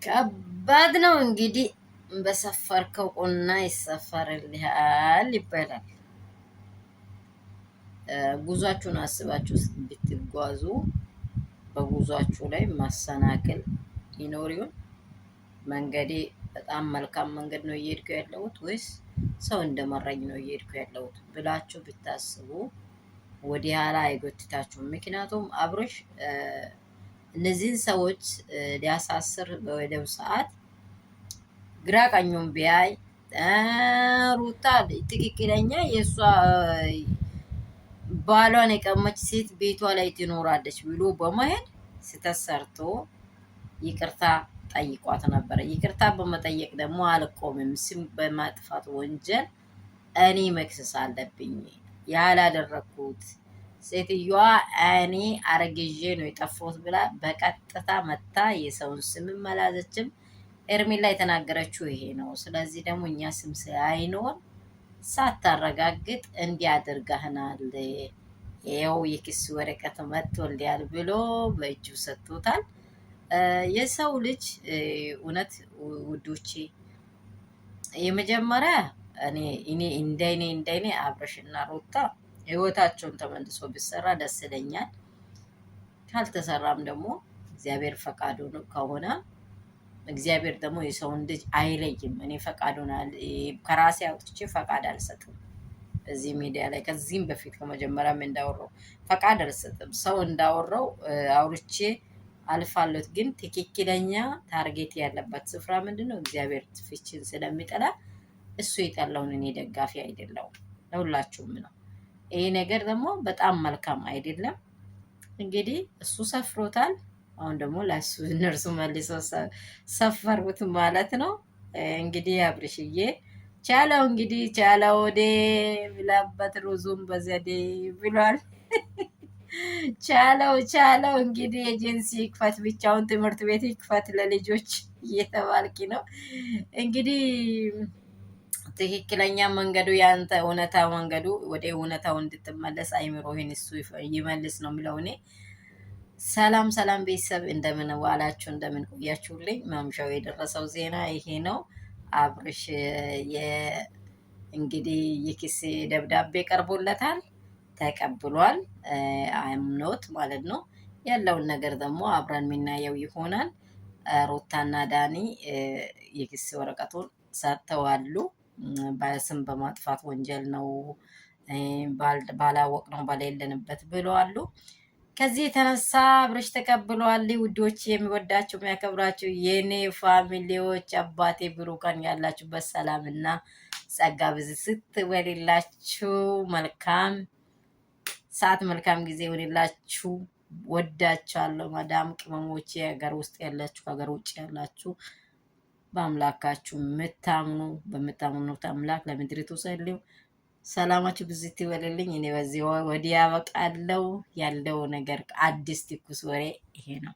ከባድ ነው እንግዲህ በሰፈርከው ቁና ይሰፈርልሃል ይባላል። ጉዟችሁን አስባችሁ ብትጓዙ በጉዟችሁ ላይ ማሰናክል ይኖር ይሆን? መንገዴ በጣም መልካም መንገድ ነው እየሄድኩ ያለሁት ወይስ ሰው እንደመራኝ ነው እየሄድኩ ያለሁት ብላችሁ ብታስቡ ወዲህ ኋላ አይጎትታችሁም። ምክንያቱም አብሮሽ እነዚህን ሰዎች ሊያሳስር በወደው ሰዓት ግራ ቀኙን ቢያይ ሩታ ትክክለኛ የእሷ ባሏን የቀመች ሴት ቤቷ ላይ ትኖራለች ብሎ በመሄድ ስተሰርቶ ይቅርታ ጠይቋት ነበረ። ይቅርታ በመጠየቅ ደግሞ አልቆምም፣ ስም በማጥፋት ወንጀል እኔ መክሰስ አለብኝ ያላደረኩት ሴትዮዋ እኔ አረግዤ ነው የጠፋሁት ብላ በቀጥታ መታ የሰውን ስም መላዘችም ኤርሜላ የተናገረችው ይሄ ነው። ስለዚህ ደግሞ እኛ ስም ሳይኖር ሳታረጋግጥ እንዲያደርጋህናል ይኸው የክስ ወረቀት መጥቶልያል ብሎ በእጁ ሰጥቶታል። የሰው ልጅ እውነት ውዶቼ የመጀመሪያ እኔ እንደኔ አብረሽና ሩታ ህይወታቸውን ተመልሶ ቢሰራ ደስ ይለኛል። ካልተሰራም ደግሞ እግዚአብሔር ፈቃዱ ከሆነ እግዚአብሔር ደግሞ የሰውን ልጅ አይለይም። እኔ ፈቃዱን ከራሴ አውጥቼ ፈቃድ አልሰጥም። በዚህ ሚዲያ ላይ ከዚህም በፊት ከመጀመሪያም እንዳወራው ፈቃድ አልሰጥም። ሰው እንዳወራው አውርቼ አልፋለሁት። ግን ትክክለኛ ታርጌት ያለበት ስፍራ ምንድነው? እግዚአብሔር ፍቺን ስለሚጠላ እሱ የጠላውን እኔ ደጋፊ አይደለሁም። ለሁላችሁም ነው። ይሄ ነገር ደግሞ በጣም መልካም አይደለም። እንግዲህ እሱ ሰፍሮታል። አሁን ደግሞ ለሱ እነርሱ መልሰው ሰፈሩት ማለት ነው። እንግዲህ አብርሽዬ ቻለው እንግዲህ ቻለው ወደ ብላበት ሩዙም በዘዴ ብሏል። ቻለው እንግዲህ ኤጀንሲ ክፈት፣ ብቻውን ትምህርት ቤት ክፈት ለልጆች እየተባልክ ነው እንግዲህ ትክክለኛ መንገዱ ያንተ እውነታ መንገዱ ወደ እውነታው እንድትመለስ አይምሮህን እሱ ይመልስ ነው የሚለው። እኔ ሰላም ቤተሰብ እንደምን ዋላችሁ፣ እንደምን ቆያችሁልኝ? ማምሻው የደረሰው ዜና ይሄ ነው። አብርሽ እንግዲህ የክስ ደብዳቤ ቀርቦለታል፣ ተቀብሏል። አምኖት ማለት ነው። ያለውን ነገር ደግሞ አብረን የምናየው ይሆናል። ሩታና ዳኒ የክስ ወረቀቱን ሰጥተዋሉ። በስም በማጥፋት ወንጀል ነው ባላወቅ ነው በሌለንበት ብለዋሉ። ከዚህ የተነሳ አብርሽ ተቀብለዋል። ውዶች፣ የሚወዳችሁ የሚያከብራችሁ የኔ ፋሚሊዎች አባቴ ብሩካን ያላችሁበት ሰላምና ጸጋ ብዝት ወሌላችሁ። መልካም ሰዓት መልካም ጊዜ ወሌላችሁ። ወዳችኋለሁ። ማዳም ቅመሞቼ፣ ሀገር ውስጥ ያላችሁ ከሀገር ውጭ ያላችሁ በአምላካችሁ የምታምኑ በምታምኑት አምላክ ለምድሪቱ ጸልዩ። ሰላማችሁ ብዝት ይበልልኝ። እኔ በዚህ ወዲያ በቃለው ያለው ነገር አዲስ ትኩስ ወሬ ይሄ ነው።